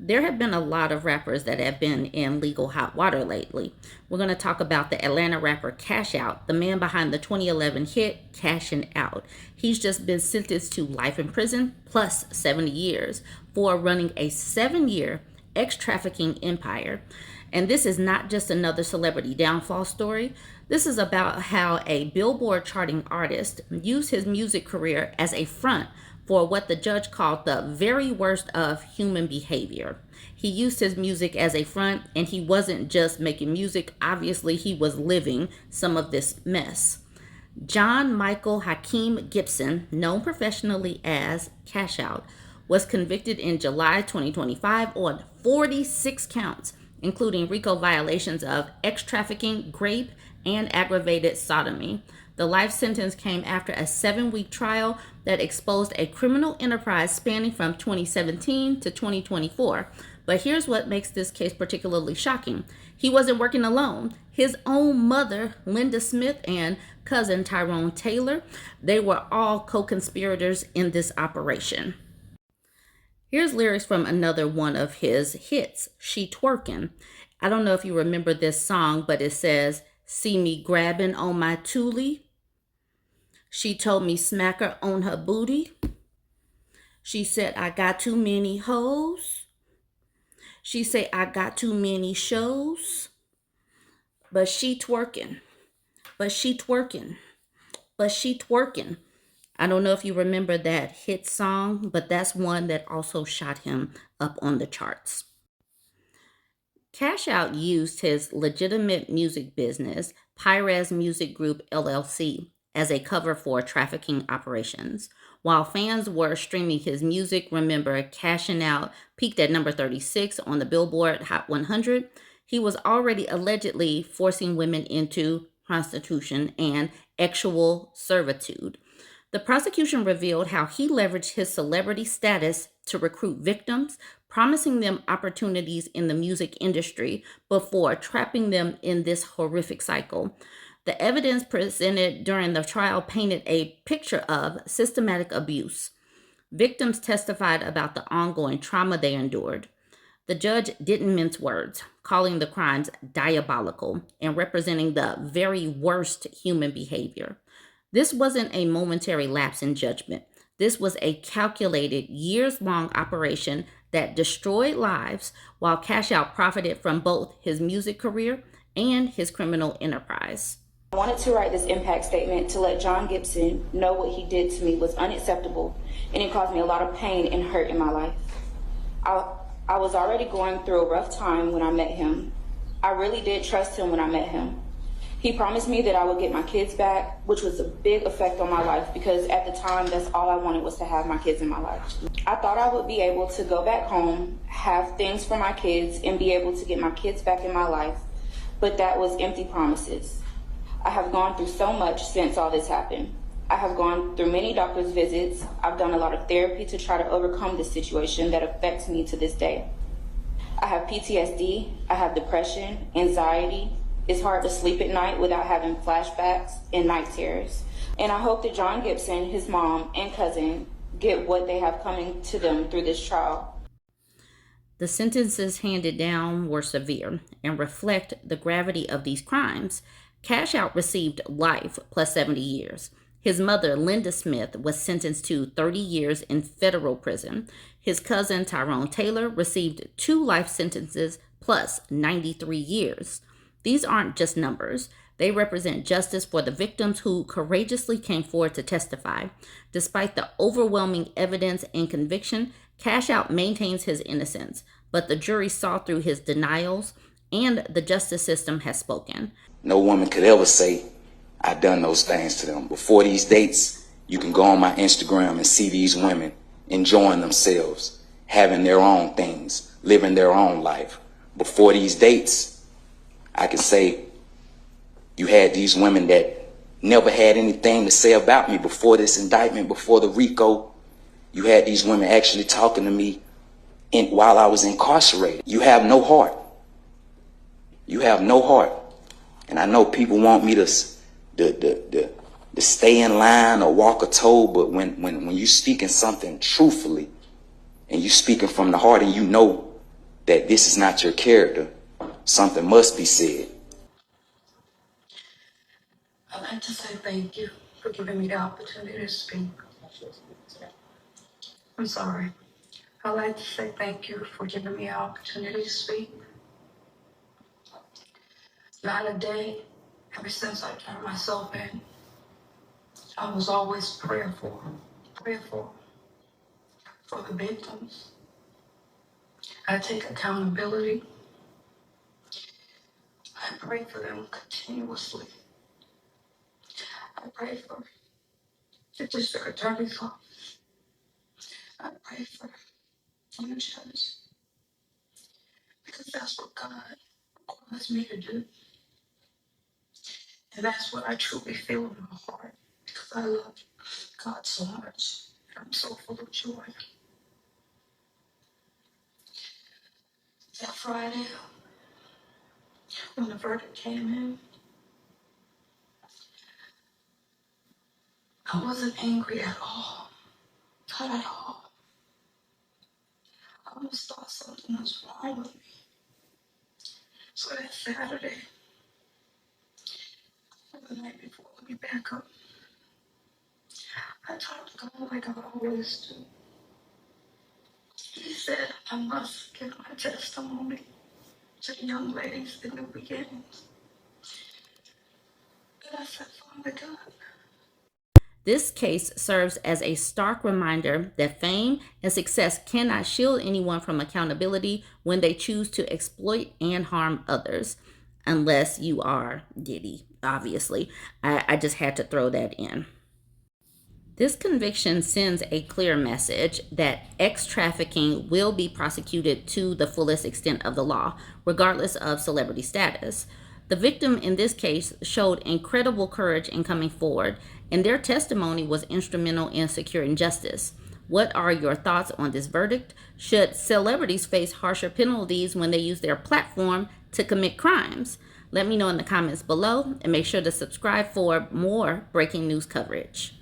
There have been a lot of rappers that have been in legal hot water lately. We're going to talk about the Atlanta rapper Cashout, the man behind the 2011 hit Cashin Out. He's just been sentenced to life in prison plus 70 years for running a 7-year ex-trafficking empire. And this is not just another celebrity downfall story. This is about how a Billboard charting artist used his music career as a front for what the judge called the very worst of human behavior. He used his music as a front, and he wasn't just making music. Obviously, he was living some of this mess. John Michael Hakeem Gibson, known professionally as Cashout, was convicted in July 2025 on 46 counts, including RICO violations of ex-trafficking, rape, and aggravated sodomy. The life sentence came after a 7-week trial that exposed a criminal enterprise spanning from 2017 to 2024. But here's what makes this case particularly shocking. He wasn't working alone. His own mother, Linda Smith, and cousin Tyrone Taylor, they were all co-conspirators in this operation. Here's lyrics from another one of his hits, She Twerkin'. I don't know if you remember this song, but it says, "See me grabbing on my toolie. She told me smack her on her booty. She said I got too many hoes. She say I got too many shows. But she twerking. But she twerking. But she twerking." I don't know if you remember that hit song, but that's one that also shot him up on the charts. Cashout used his legitimate music business, Pyrez Music Group LLC, as a cover for trafficking operations. While fans were streaming his music, remember Cashin Out peaked at number 36 on the Billboard Hot 100. He was already allegedly forcing women into prostitution and actual servitude. The prosecution revealed how he leveraged his celebrity status to recruit victims, promising them opportunities in the music industry before trapping them in this horrific cycle. The evidence presented during the trial painted a picture of systematic abuse. Victims testified about the ongoing trauma they endured. The judge didn't mince words, calling the crimes diabolical and representing the very worst human behavior. This wasn't a momentary lapse in judgment. This was a calculated, years-long operation that destroyed lives while Cashout profited from both his music career and his criminal enterprise. I wanted to write this impact statement to let John Gibson know what he did to me was unacceptable, and it caused me a lot of pain and hurt in my life. I was already going through a rough time when I met him. I really did trust him when I met him. He promised me that I would get my kids back, which was a big effect on my life because at the time, that's all I wanted was to have my kids in my life. I thought I would be able to go back home, have things for my kids, and be able to get my kids back in my life, but that was empty promises. I have gone through so much since all this happened. I have gone through many doctor's visits. I've done a lot of therapy to try to overcome this situation that affects me to this day. I have PTSD, I have depression, anxiety. It's hard to sleep at night without having flashbacks and night terrors. And I hope that John Gibson, his mom, and cousin get what they have coming to them through this trial. The sentences handed down were severe and reflect the gravity of these crimes. Cashout received life plus 70 years. His mother, Linda Smith, was sentenced to 30 years in federal prison. His cousin, Tyrone Taylor, received 2 life sentences plus 93 years. These aren't just numbers. They represent justice for the victims who courageously came forward to testify. Despite the overwhelming evidence and conviction, Cashout maintains his innocence, but the jury saw through his denials, and the justice system has spoken. No woman could ever say, I done those things to them. Before these dates, you can go on my Instagram and see these women enjoying themselves, having their own things, living their own life. Before these dates, I could say you had these women that never had anything to say about me before this indictment, before the RICO. You had these women actually talking to me while I was incarcerated. You have no heart. You have no heart. And I know people want me to stay in line or walk a toe, but when you speaking something truthfully and you speaking from the heart and you know that this is not your character, something must be said. I'd like to say thank you for giving me the opportunity to speak. I'm sorry. I'd like to say thank you for giving me the opportunity to speak. Not a day, ever since I turned myself in, I was always prayerful for the victims. I take accountability. I pray for them continuously. I pray for the district attorney's office. I pray for the judge, because that's what God requires me to do. And that's what I truly feel in my heart, because I love God so much. I'm so full of joy. That Friday, when the verdict came in, I wasn't angry at all. Not at all. I almost thought something was wrong with me. So that Saturday, the night before, let me back up. I talked to God like I always do. He said I must give my testimony to the young ladies in the beginnings. And I said, Father God. This case serves as a stark reminder that fame and success cannot shield anyone from accountability when they choose to exploit and harm others, unless you are Diddy, obviously. I just had to throw that in. This conviction sends a clear message that trafficking will be prosecuted to the fullest extent of the law, regardless of celebrity status. The victim in this case showed incredible courage in coming forward, and their testimony was instrumental in securing justice. What are your thoughts on this verdict? Should celebrities face harsher penalties when they use their platform to commit crimes? Let me know in the comments below, and make sure to subscribe for more breaking news coverage.